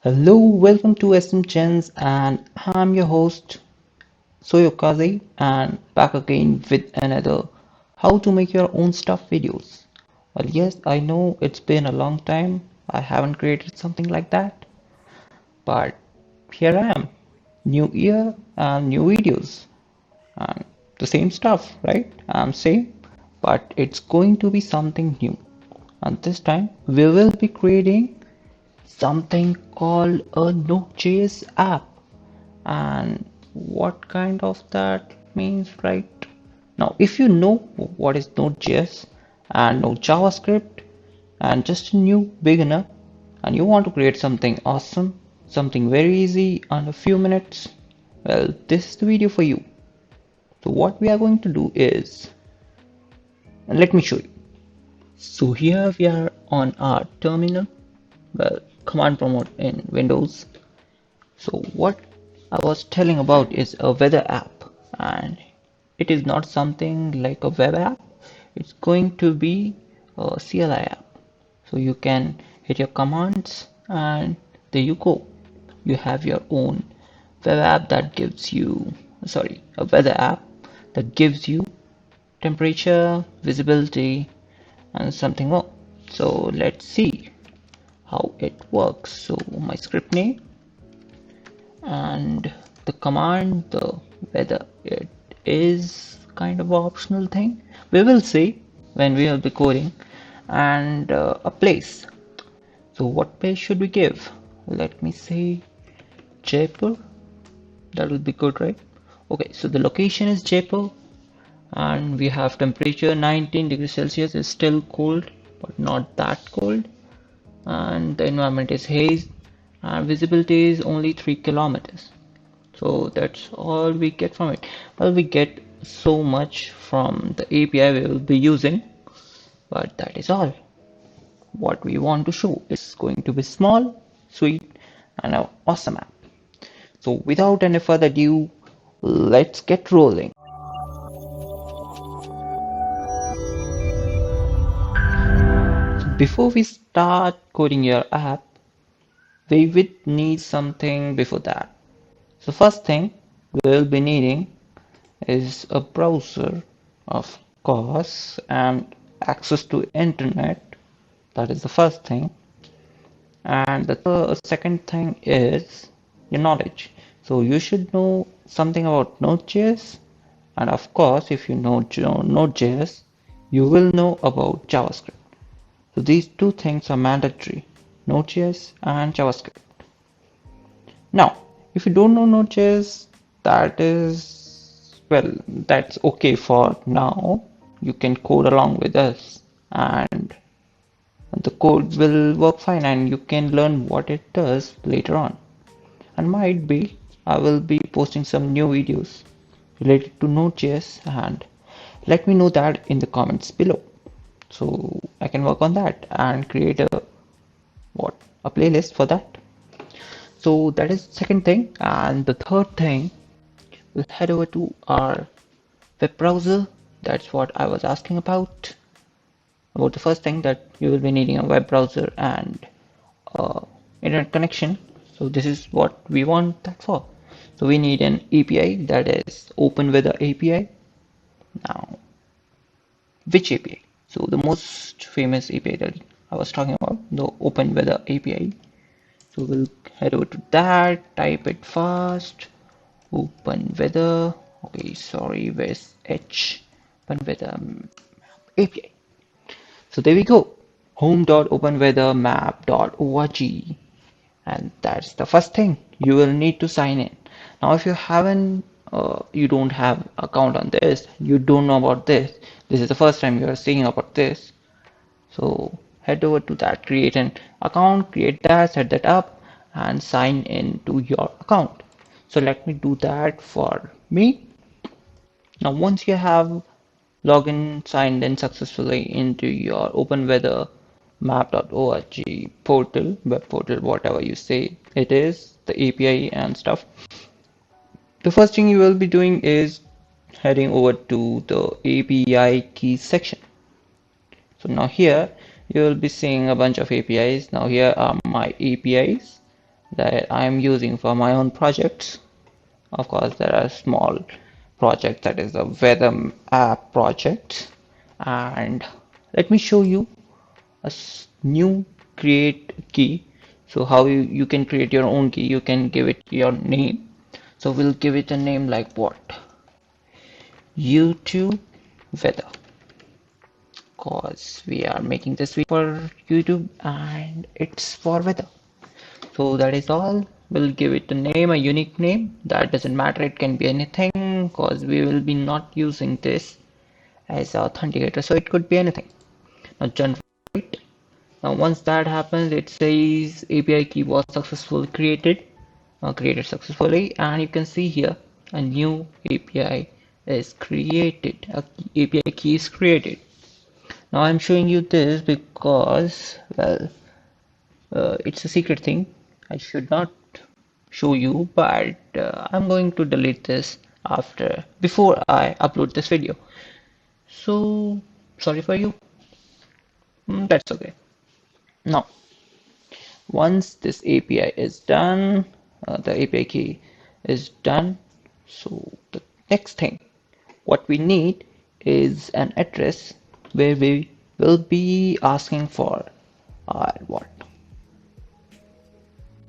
Hello, welcome to SM Chens, and I'm your host Soyokaze, and back again with another how to make your own stuff videos. Well, yes, I know it's been a long time. I haven't created something like that, but here I am, new year and new videos, and the same stuff, right? I'm same, but it's going to be something new. And this time we will be creating something called a Node.js app. And what kind of that means, right? Now, if you know what is Node.js and know JavaScript and just a new beginner and you want to create something awesome, something very easy in a few minutes, well, this is the video for you. So what we are going to do is, and let me show you. So here we are on our terminal, well, command prompt in Windows. So what I was telling about is a weather app, and it is not something like a web app. It's going to be a CLI app. So you can hit your commands and there you go. You have your own web app that gives you, sorry, a weather app that gives you temperature, visibility, and something more. So let's see how it works. So my script name and the command, the weather, it is kind of an optional thing. We will see when we will be coding, and a place. So what place should we give? Let me say Jaipur. That will be good, right? Okay, so the location is Jaipur, and we have temperature 19 degrees Celsius. Is still cold, but not that cold. And the environment is haze, and visibility is only 3 kilometers. So that's all we get from it. Well, we get so much from the API we will be using, but that is all. What we want to show is going to be small, sweet, and an awesome app. So without any further ado, let's get rolling. Before we start coding your app, we would need something before that. So first thing we will be needing is a browser, of course, and access to internet. That is the first thing. And the second thing is your knowledge. So you should know something about Node.js, and of course, if you know Node.js, you will know about JavaScript. So these two things are mandatory, Node.js and JavaScript. Now, if you don't know Node.js, that is, well, that's okay for now. You can code along with us and the code will work fine and you can learn what it does later on. And might be, I will be posting some new videos related to Node.js and let me know that in the comments below. So I can work on that and create a playlist for that. So that is second thing, and the third thing, we'll head over to our web browser. That's what I was asking about. About the first thing, that you will be needing a web browser and internet connection. So this is what we want that for. So we need an API, that is OpenWeather API. Now, which API? So the most famous API that I was talking about, the OpenWeather API. So we'll head over to that, type it fast, OpenWeather, okay, sorry, where's H, OpenWeather API. So there we go, home.openweathermap.org, and that's the first thing. You will need to sign in. Now if you haven't, you don't have account on this, you don't know about this, this is the first time you are seeing about this, so head over to that, create an account, create that, set that up, and sign in to your account. So let me do that for me. Now once you have login, signed in successfully into your openweathermap.org portal, web portal, whatever you say it is, the API and stuff, the first thing you will be doing is heading over to the API keys section. So now here you will be seeing a bunch of APIs. Now here are my APIs, that I'm using for my own projects. Of course, there are small projects, that is the Weather app project. And let me show you a new create key. So how you can create your own key, you can give it your name. So we'll give it a name like what? YouTube Weather, cause we are making this video for YouTube and it's for weather. So that is all. We'll give it a name, a unique name. That doesn't matter, it can be anything because we will be not using this as authenticator, so it could be anything. Now generate. Now once that happens, it says API key was successfully created successfully, and you can see here a new API is created. A API key is created. Now I'm showing you this because, well, it's a secret thing. I should not show you, but I'm going to delete this before I upload this video. So sorry for you. That's okay. Now, once this API is done, the API key is done. So the next thing, what we need is an address where we will be asking for our what?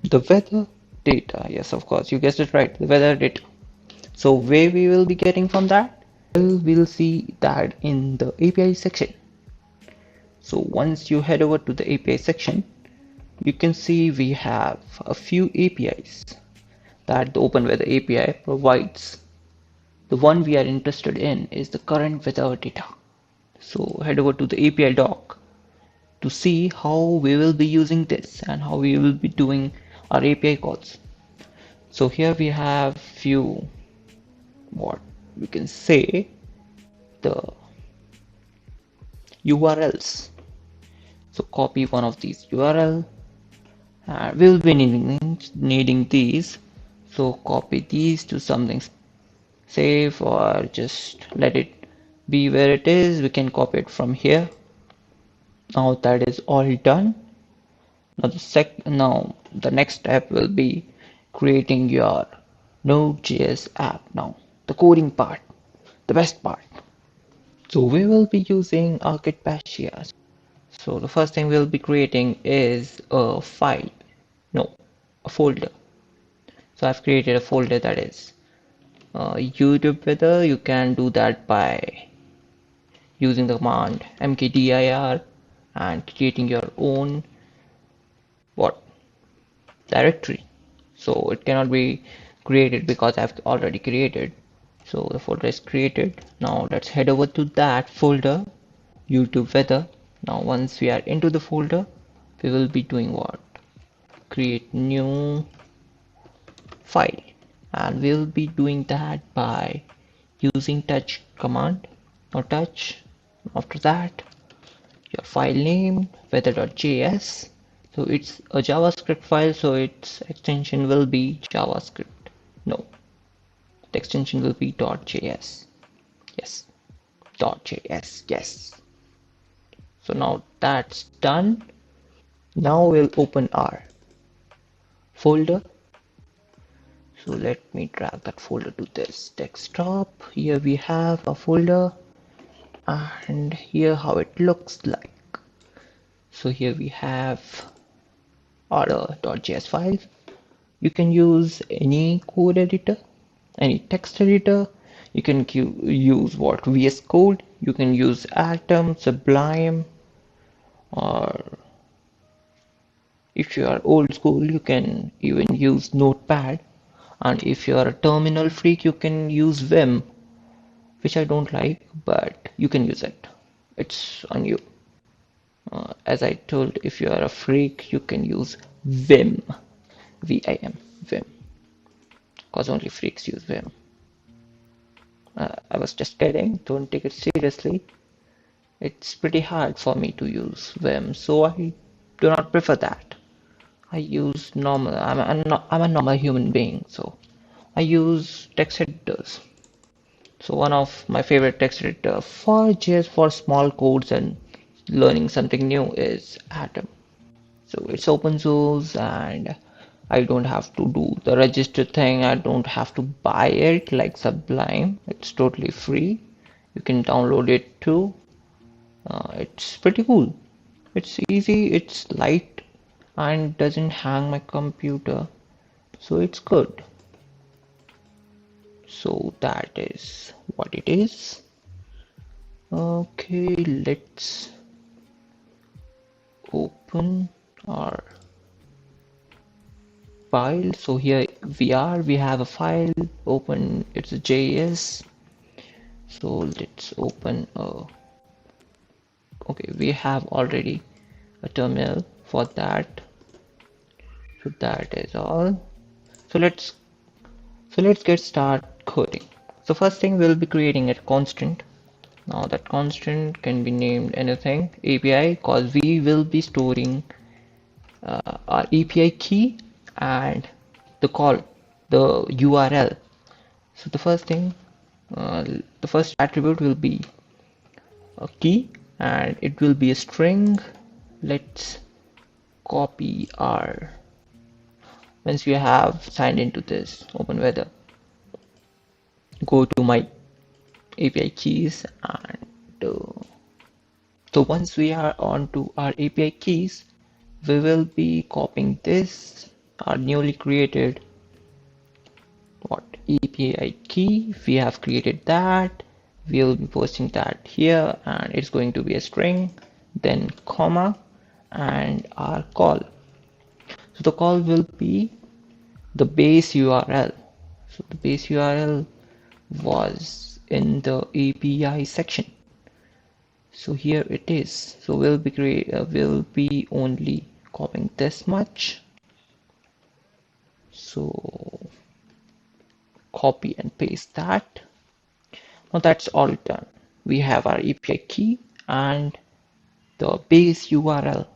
The weather data. Yes, of course, you guessed it right. The weather data. So where we will be getting from that? Well, we'll see that in the API section. So once you head over to the API section, you can see we have a few APIs that the OpenWeather API provides. The one we are interested in is the current weather data. So head over to the API doc to see how we will be using this and how we will be doing our API calls. So here we have few, what we can say, the URLs. So copy one of these URL, and we'll be needing these. So copy these to something safe, or just let it be where it is. We can copy it from here. Now that is all done. Now the next step will be creating your Node.js app. Now the coding part, the best part. So we will be using Archit here. So the first thing we'll be creating is a file, no, a folder. So I've created a folder that is YouTube Weather. You can do that by using the command mkdir and creating your own what directory. So it cannot be created because I've already created. So the folder is created. Now let's head over to that folder, YouTube Weather. Now once we are into the folder, we will be doing what? Create new file, and we'll be doing that by using touch command or touch. After that, your file name weather.js. So it's a JavaScript file, so its extension will be JavaScript. No, the extension will be .js. Yes, .js. Yes. So now that's done. Now we'll open our folder. So let me drag that folder to this desktop. Here we have a folder, and here how it looks like. So here we have order.js file. You can use any code editor, any text editor. You can use what? VS Code. You can use Atom, Sublime, or if you are old school, you can even use Notepad. And if you are a terminal freak, you can use Vim, which I don't like, but you can use it. It's on you. As I told, if you are a freak, you can use Vim, Vim, Vim, because only freaks use Vim. I was just kidding. Don't take it seriously. It's pretty hard for me to use Vim, so I do not prefer that. I use normal. I'm a normal human being, so I use text editors. So one of my favorite text editor for just for small codes and learning something new is Atom. So it's open source, and I don't have to do the register thing. I don't have to buy it like Sublime. It's totally free. You can download it too. It's pretty cool. It's easy, it's light, and doesn't hang my computer. So it's good. So that is what it is. Okay, let's open our file. So here we have a file open. It's a JS. So let's open a, okay, we have already a terminal for that. So that is all. So let's get started coding. So first thing, we'll be creating a constant. Now that constant can be named anything, API, because we will be storing our API key and the call, the URL. So the first thing, the first attribute will be a key and it will be a string. Let's copy our, once you have signed into this OpenWeather, go to my API keys and so once we are on to our API keys, we will be copying this, our newly created what API key. We have created that. We'll be posting that here and it's going to be a string, then comma, and our call. So the call will be the base URL. So the base URL was in the API section. So here it is. So we'll be only copying this much. So copy and paste that. Now that's all done. We have our API key and the base URL.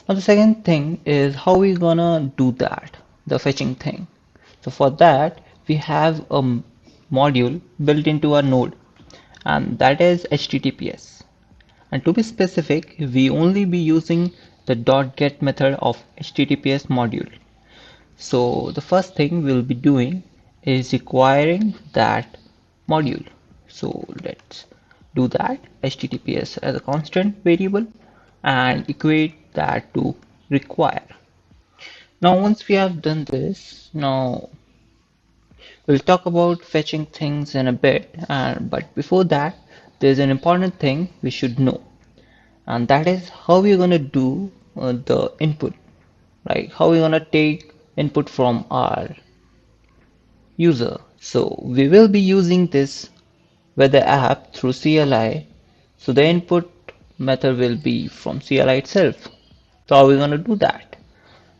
Now the second thing is how we gonna do that, the fetching thing. So for that we have a module built into our node, and that is HTTPS. And to be specific, we only be using the .get method of HTTPS module. So the first thing we'll be doing is requiring that module. So let's do that, HTTPS as a constant variable, and equate that to require. Now once we have done this, now we'll talk about fetching things in a bit, but before that there's an important thing we should know, and that is how we're going to do the input, like how we're going to take input from our user. So we will be using this weather app through CLI. So the input method will be from CLI itself. So how are we going to do that?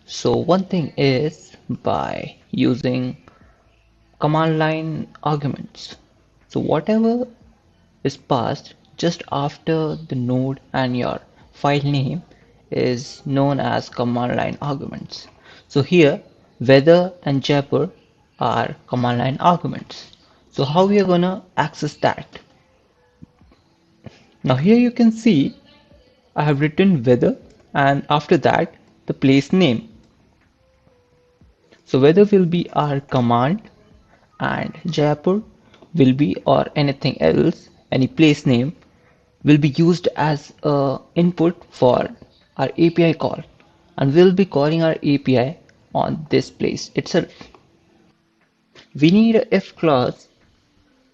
So one thing is by using command line arguments. So whatever is passed just after the node and your file name is known as command line arguments. So here weather and Jaipur are command line arguments. So how we are gonna access that? Now here you can see I have written weather and after that the place name. So weather will be our command and Jaipur will be, or anything else, any place name will be used as a input for our API call, and we'll be calling our API on this place itself. We need a if clause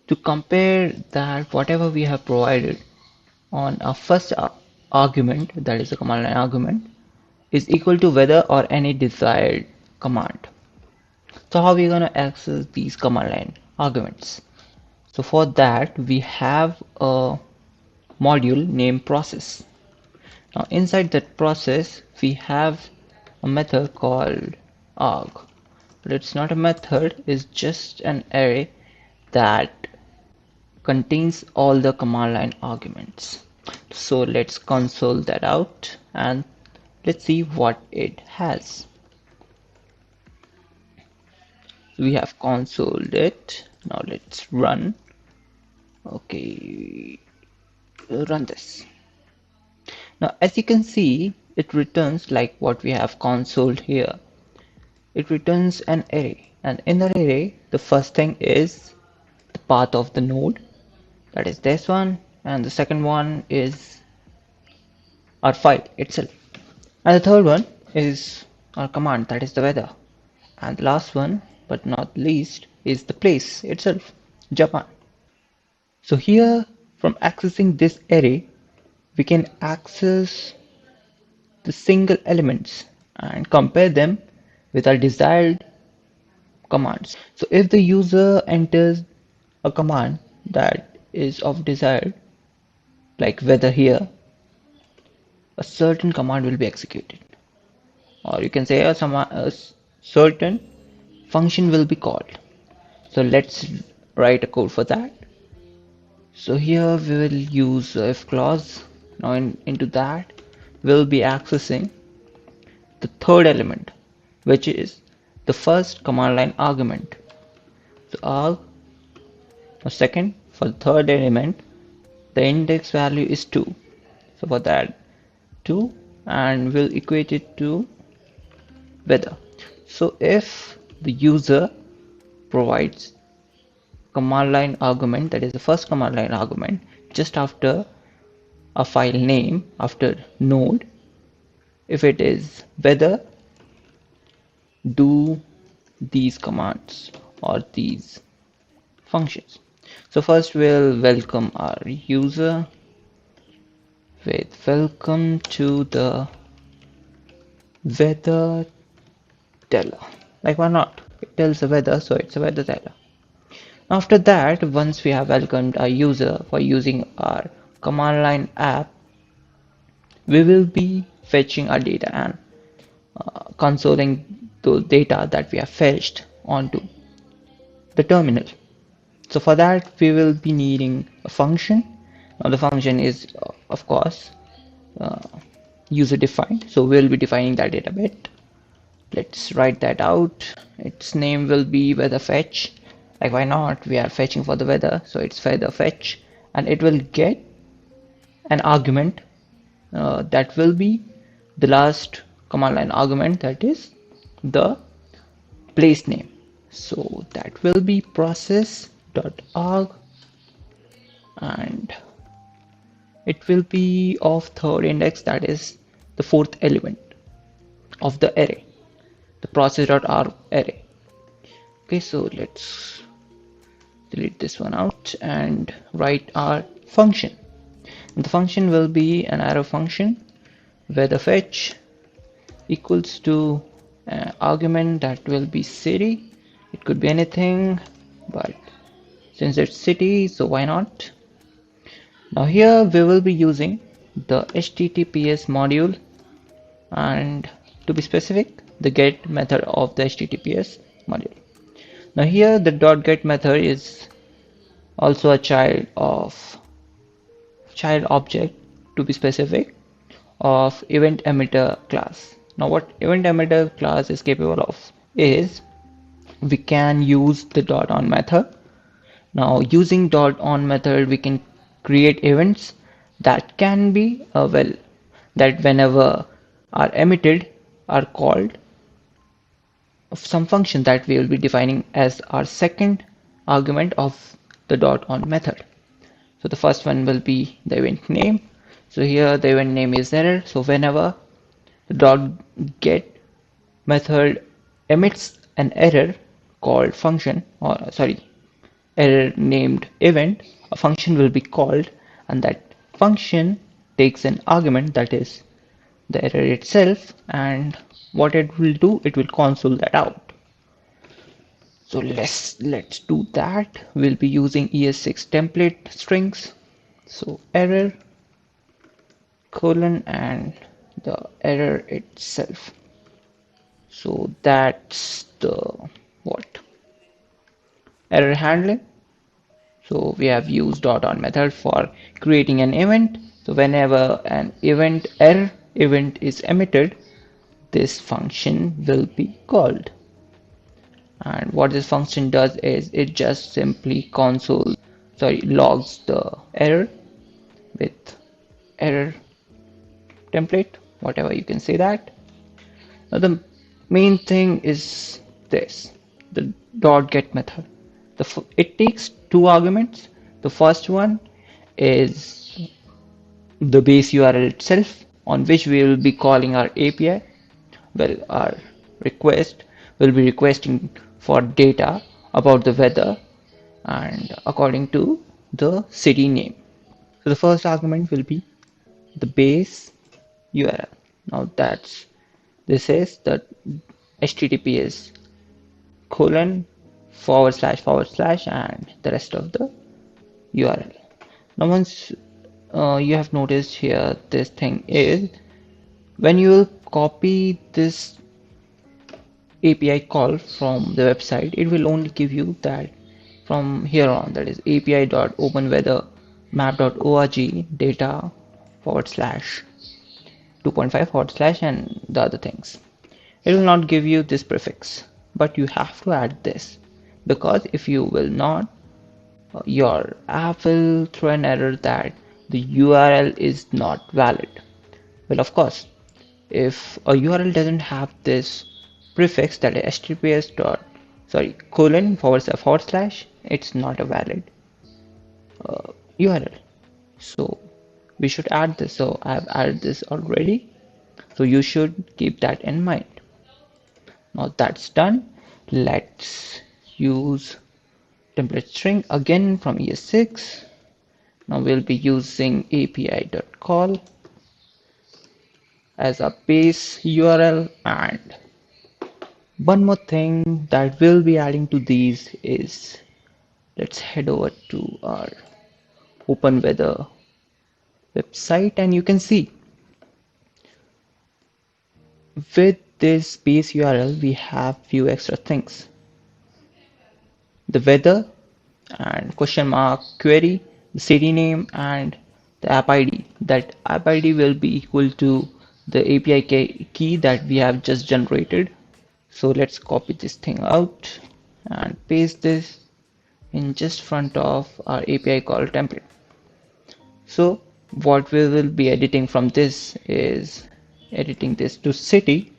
to compare that whatever we have provided on our first argument, that is a command line argument, is equal to weather or any desired command. So how are we going to access these command line arguments? So for that we have a module named process. Now inside that process we have a method called arg, but it's not a method, it's just an array that contains all the command line arguments. So let's console that out and let's see what it has. So we have consoled it. Now let's run. Okay, run this. Now as you can see, it returns like what we have consoled here. it returns an array, and in the array the first thing is the path of the node, that is this one, and the second one is our file itself, and the third one is our command, that is the weather, and the last one but not least is the place itself, Japan. So here, from accessing this array, we can access the single elements and compare them with our desired commands. So if the user enters a command that is of desired, like weather here, a certain command will be executed, or you can say a certain function will be called. So let's write a code for that. So here we will use if clause. Now into that we'll be accessing the third element, which is the first command line argument. So arg, now second, for the third element, the index value is 2. So for that 2, and we'll equate it to weather. So if the user provides command line argument, that is the first command line argument, just after a file name, after node, if it is weather, do these commands or these functions. So first we'll welcome our user with welcome to the weather teller. Like, why not? It tells the weather, so it's a weather teller. After that, once we have welcomed our user for using our command line app, we will be fetching our data and consoling the data that we have fetched onto the terminal. So for that we will be needing a function. Now the function is of course uh, user defined, so we'll be defining that data bit. Let's write that out. Its name will be weather fetch. Like, why not? We are fetching for the weather, so it's weather fetch, and it will get an argument that will be the last command line argument, that is the place name. So that will be process.arg, and it will be of third index, that is the fourth element of the array, the process.arg array. Okay, so let's delete this one out and write our function. And the function will be an arrow function, weather fetch equals to argument that will be city. It could be anything, but since it's city, so why not? Now here we will be using the HTTPS module, and to be specific, the get method of the HTTPS module. Now here the .get method is also a child object, to be specific, of event emitter class. Now what event emitter class is capable of is we can use the .on method. Now using .on method we can create events that can be that whenever are emitted are called of some function that we will be defining as our second argument of the .on method. So the first one will be the event name. So here the event name is error. So whenever the .get method emits an error called function, or sorry, error named event, a function will be called, and that function takes an argument, that is the error itself, and what it will do, it will console that out. So let's do that. We'll be using ES6 template strings. So error colon and the error itself. So that's the what error handling. So we have used .on method for creating an event. So whenever an error event is emitted, this function will be called. And what this function does is it just simply logs the error with error template, whatever you can say that. Now the main thing is this, the dot get method. It takes two arguments. The first one is the base URL itself on which we will be calling our API. Well, our request will be requesting for data about the weather and according to the city name. So the first argument will be the base URL. Now this is the HTTPS colon forward slash and the rest of the URL. Now once you have noticed here, this thing is when you will copy this API call from the website, it will only give you that from here on, that is api.openweathermap.org data forward slash 2.5 forward slash and the other things. It will not give you this prefix, but you have to add this because if you will not, your app will throw an error that the URL is not valid. Well, of course, if a URL doesn't have this prefix, that is https dot colon forward slash, it's not a valid URL. So we should add this. So I've added this already. So you should keep that in mind. Now that's done. Let's use template string again from ES6. Now we'll be using api.call as a base URL, and one more thing that we'll be adding to these is, let's head over to our OpenWeather website and you can see with this base URL we have few extra things. The weather and question mark query, the city name and the app ID. That app ID will be equal to the API key that we have just generated. So let's copy this thing out and paste this in just front of our API call template. So what we will be editing from this is editing this to city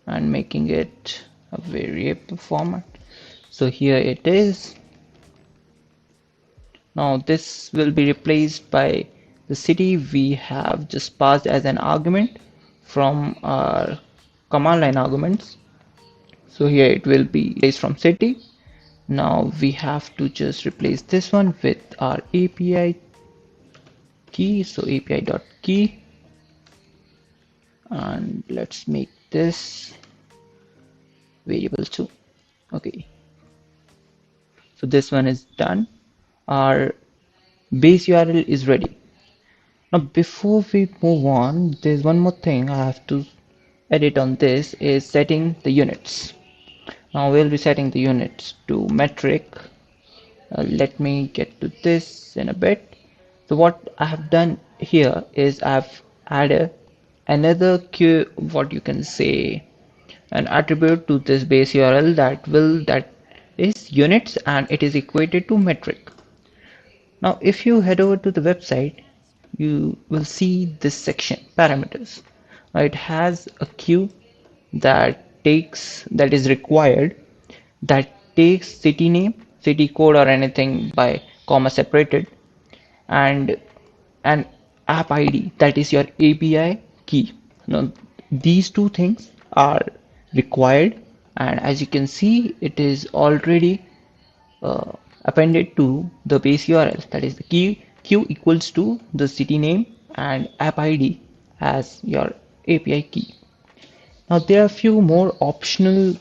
and making it a variable format. So here it is. Now this will be replaced by the city we have just passed as an argument from our command line arguments. So here it will be replaced from city. Now we have to just replace this one with our API key. So api.key, and let's make this variable too. Okay, so this one is done. Our base URL is ready. Now before we move on, there's one more thing I have to edit on this, is setting the units. Now we'll be setting the units to metric. Let me get to this in a bit. So what I have done here is I've added another what you can say, an attribute to this base URL that is units and it is equated to metric. Now if you head over to the website, you will see this section parameters. Now it has a queue that is required, that takes city name, city code or anything by comma separated, and an app ID, that is your API key. Now these two things are required, and as you can see it is already appended to the base URL, that is the key q equals to the city name and app ID as your API key. Now there are few more optional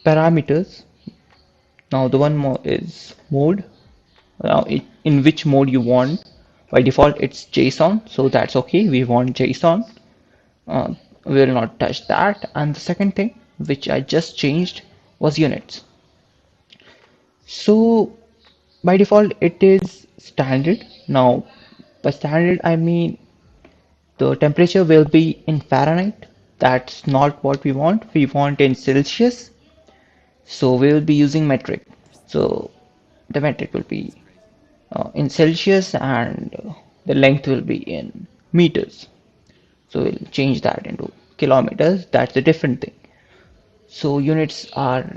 parameters. Now the one more is mode. Now in which mode you want. By default it's JSON, so that's okay. We want JSON. We will not touch that. And the second thing which I just changed was units. So by default it is standard. Now by standard I mean the temperature will be in Fahrenheit. That's not what we want. We want in Celsius. So we will be using metric. So the metric will be in Celsius, and the length will be in meters. So we'll change that into kilometers. That's a different thing. So units are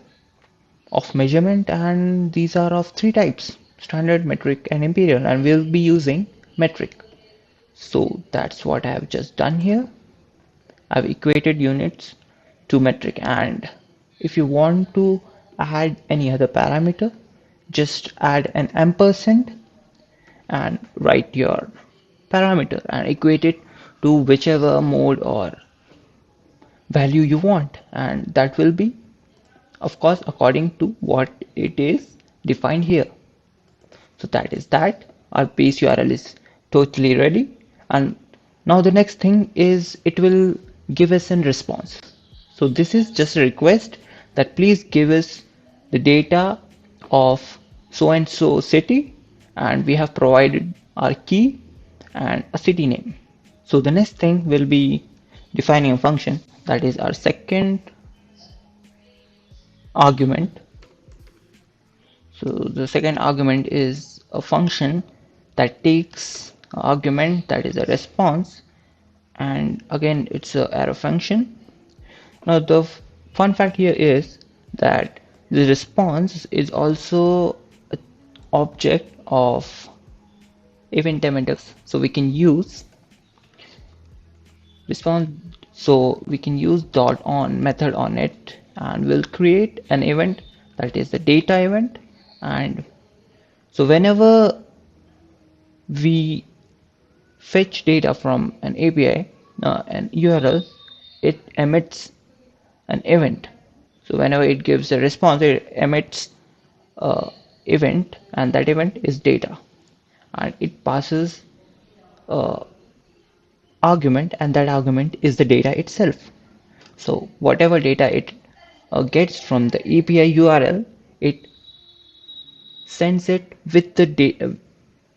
of measurement, and these are of three types: standard, metric, and imperial, and we'll be using metric. So that's what I have just done here. I've equated units to metric, and if you want to add any other parameter, just add an ampersand and write your parameter and equate it to whichever mode or value you want, and that will be, of course, according to what it is defined here. So that is that. Our base URL is totally ready, and now the next thing is it will give us a response. So this is just a request that please give us the data of so and so city, and we have provided our key and a city name. So the next thing will be defining a function, that is our second argument. So the second argument is a function that takes an argument that is a response, and again it's a arrow function. Now the fun fact here is that the response is also an object of event emitters. So we can use response, so we can use dot on method on it, and we'll create an event that is the data event. And so whenever we fetch data from an API, an URL, it emits an event. So whenever it gives a response, it emits a event, and that event is data, and it passes a argument, and that argument is the data itself. So whatever data it gets from the API URL, it sends it with the data.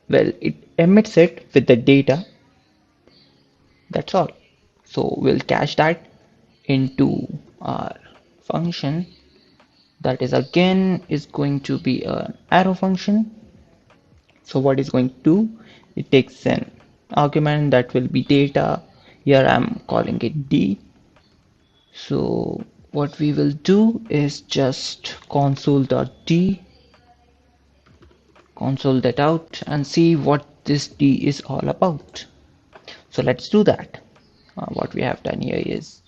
Well, it emits it with the data. That's all. So we'll cache that into our function, that is again is going to be an arrow function. So what is going to do, it takes an argument that will be data. Here I'm calling it D. So what we will do is just console.d, console that out and see what this D is all about. So let's do that. What we have done here is,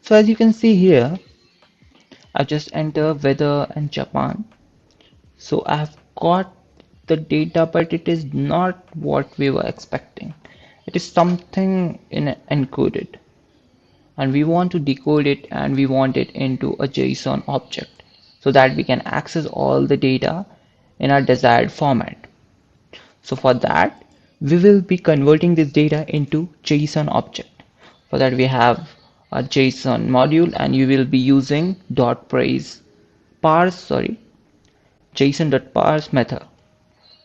so as you can see here, I just enter weather and Japan. So I have got the data, but it is not what we were expecting. It is something encoded, and we want to decode it, and we want it into a JSON object so that we can access all the data in our desired format. So for that, we will be converting this data into JSON object. For that, we have a JSON module, and you will be using JSON.parse method.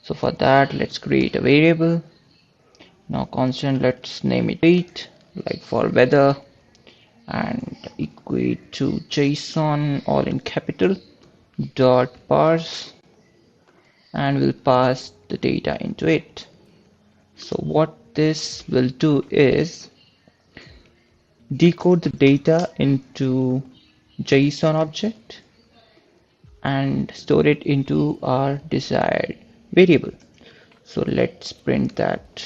So for that, let's create a variable. Now constant, let's name it date, like for weather, and equate to JSON, all in capital, dot parse, and we'll pass the data into it. So what this will do is decode the data into JSON object and store it into our desired variable. So let's print that,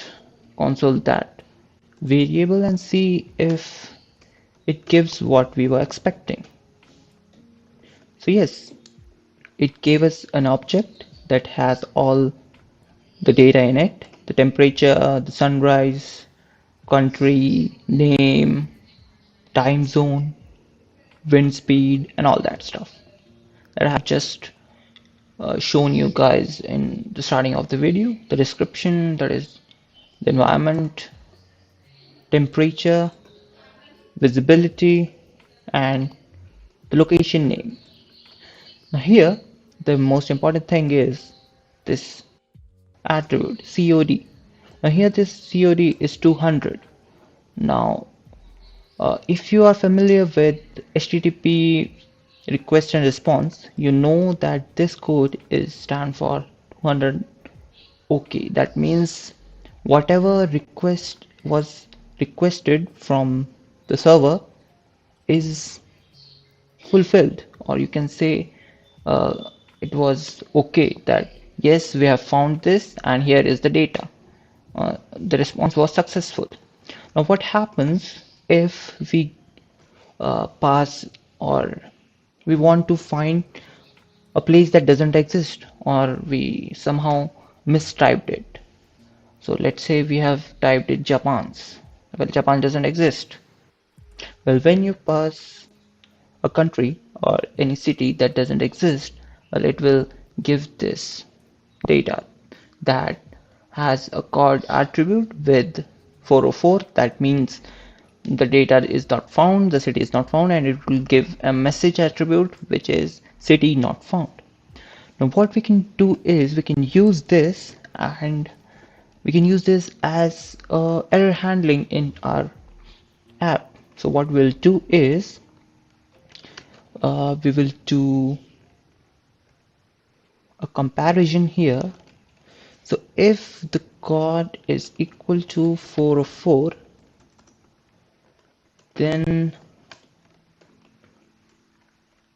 console that variable, and see if it gives what we were expecting. So yes, it gave us an object that has all the data in it: the temperature, the sunrise, country, name, time zone, wind speed, and all that stuff that I have just shown you guys in the starting of the video. The description, that is the environment, temperature, visibility, and the location name. Now here, the most important thing is this attribute COD. Now here this COD is 200. Now if you are familiar with HTTP request and response, you know that this code is stand for 200 OK. That means whatever request was requested from the server is fulfilled, or you can say it was okay that yes, we have found this and here is the data. The response was successful. Now what happens if we pass, or we want to find a place that doesn't exist, or we somehow mistyped it? So let's say we have typed it Japan's. Well, Japan doesn't exist. Well, when you pass a country or any city that doesn't exist, well, it will give this data that has a chord attribute with 404. That means the data is not found, the city is not found, and it will give a message attribute which is city not found. Now what we can do is we can use this, and we can use this as error handling in our app. So what we'll do is we will do a comparison here. So if the chord is equal to 404, then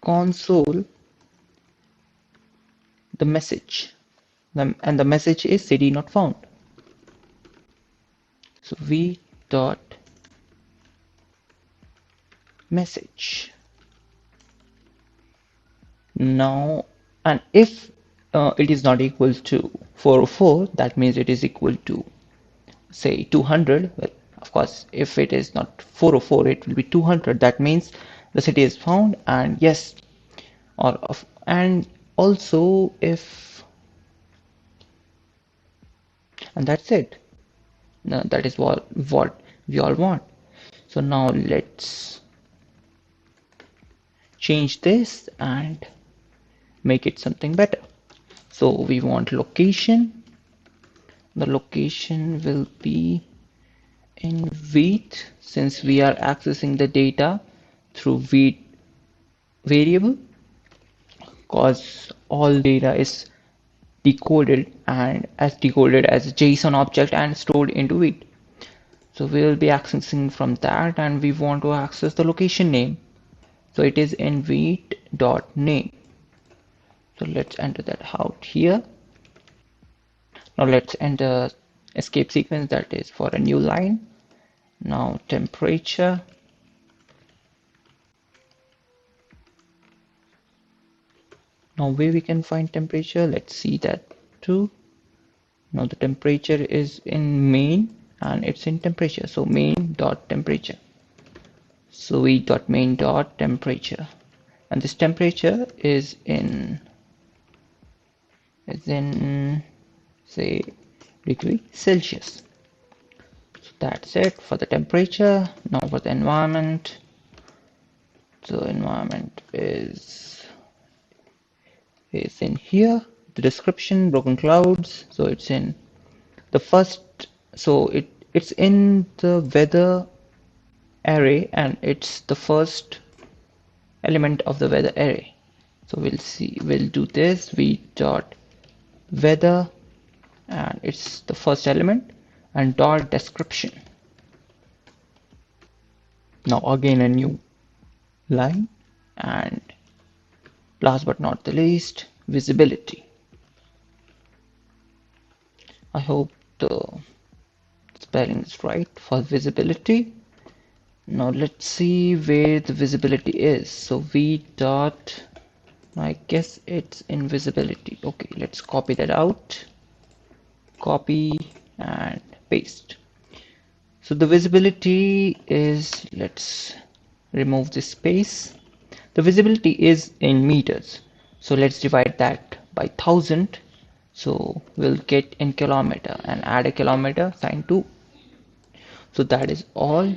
console the message, and the message is city not found. So v dot message. Now, and if it is not equal to 404, that means it is equal to, say, 200. Well, of course, if it is not 404, it will be 200. That means the city is found, and yes, and also if, and that's it. Now, that is what we all want. So now let's change this and make it something better. So we want location. The location will be in wait, since we are accessing the data through wait variable, because all data is decoded and as decoded as a JSON object and stored into wait. So we will be accessing from that, and we want to access the location name. So it is in wait.name. So let's enter that out here. Now let's enter escape sequence, that is for a new line. Now temperature. Now where we can find temperature, let's see that too. Now the temperature is in main and it's in temperature. So main dot temperature. So we dot main dot temperature, and this temperature is in say degree Celsius. So that's it for the temperature. Now for the environment. So environment is in here. The description, broken clouds. So it's in the first. So it's in the weather array, and it's the first element of the weather array. So we'll do this v dot weather, and it's the first element, and dot description. Now again a new line, and last but not the least, visibility. I hope the spelling is right for visibility. Now let's see where the visibility is. So v dot, I guess it's in visibility. Okay, let's copy that out. Copy and paste. So the visibility is, let's remove this space. The visibility is in meters. So let's divide that by 1000. So we'll get in kilometer and add a kilometer sign 2. So that is all.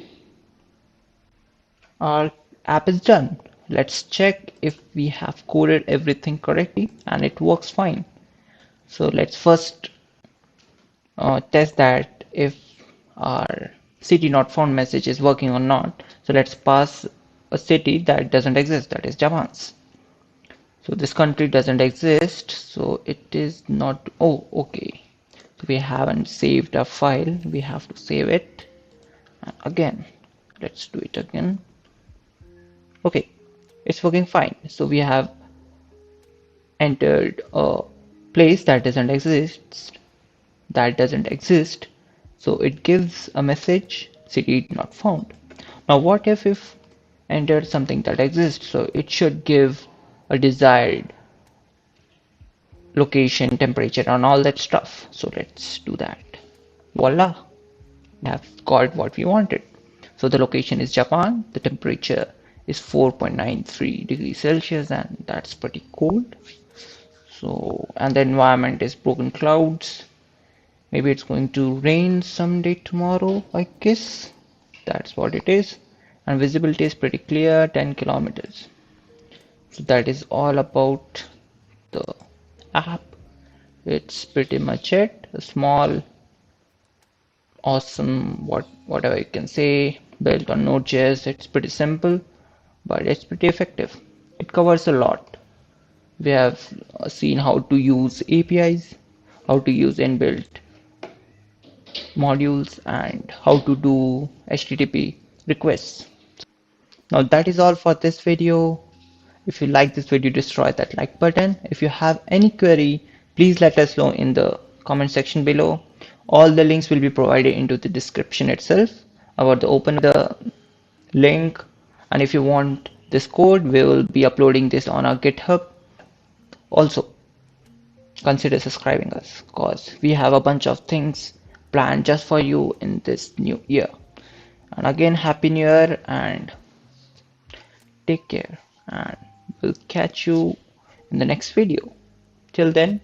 Our app is done. Let's check if we have coded everything correctly, and it works fine. So let's first test that if our city not found message is working or not. So let's pass a city that doesn't exist, that is Japan's. So this country doesn't exist, so it is not. Oh, okay. We haven't saved a file, we have to save it. And again, let's do it again. Okay, it's working fine. So we have entered a place that doesn't exist, so it gives a message city not found. Now what if entered something that exists, so it should give a desired location, temperature, and all that stuff. So let's do that. Voila, we have got what we wanted. So the location is Japan, the temperature is 4.93 degrees Celsius, and that's pretty cold. So, and the environment is broken clouds. Maybe it's going to rain someday tomorrow, I guess. That's what it is. And visibility is pretty clear, 10 kilometers. So that is all about the app. It's pretty much it. A small, awesome, whatever you can say, built on Node.js. It's pretty simple, but it's pretty effective. It covers a lot. We have seen how to use APIs, how to use inbuilt modules, and how to do HTTP requests. Now that is all for this video. If you like this video, destroy that like button. If you have any query, please let us know in the comment section below. All the links will be provided into the description itself about the OpenWeather link. And if you want this code, we will be uploading this on our GitHub. Also, consider subscribing us because we have a bunch of things planned just for you in this new year. And again, happy new year and take care, and we'll catch you in the next video. Till then,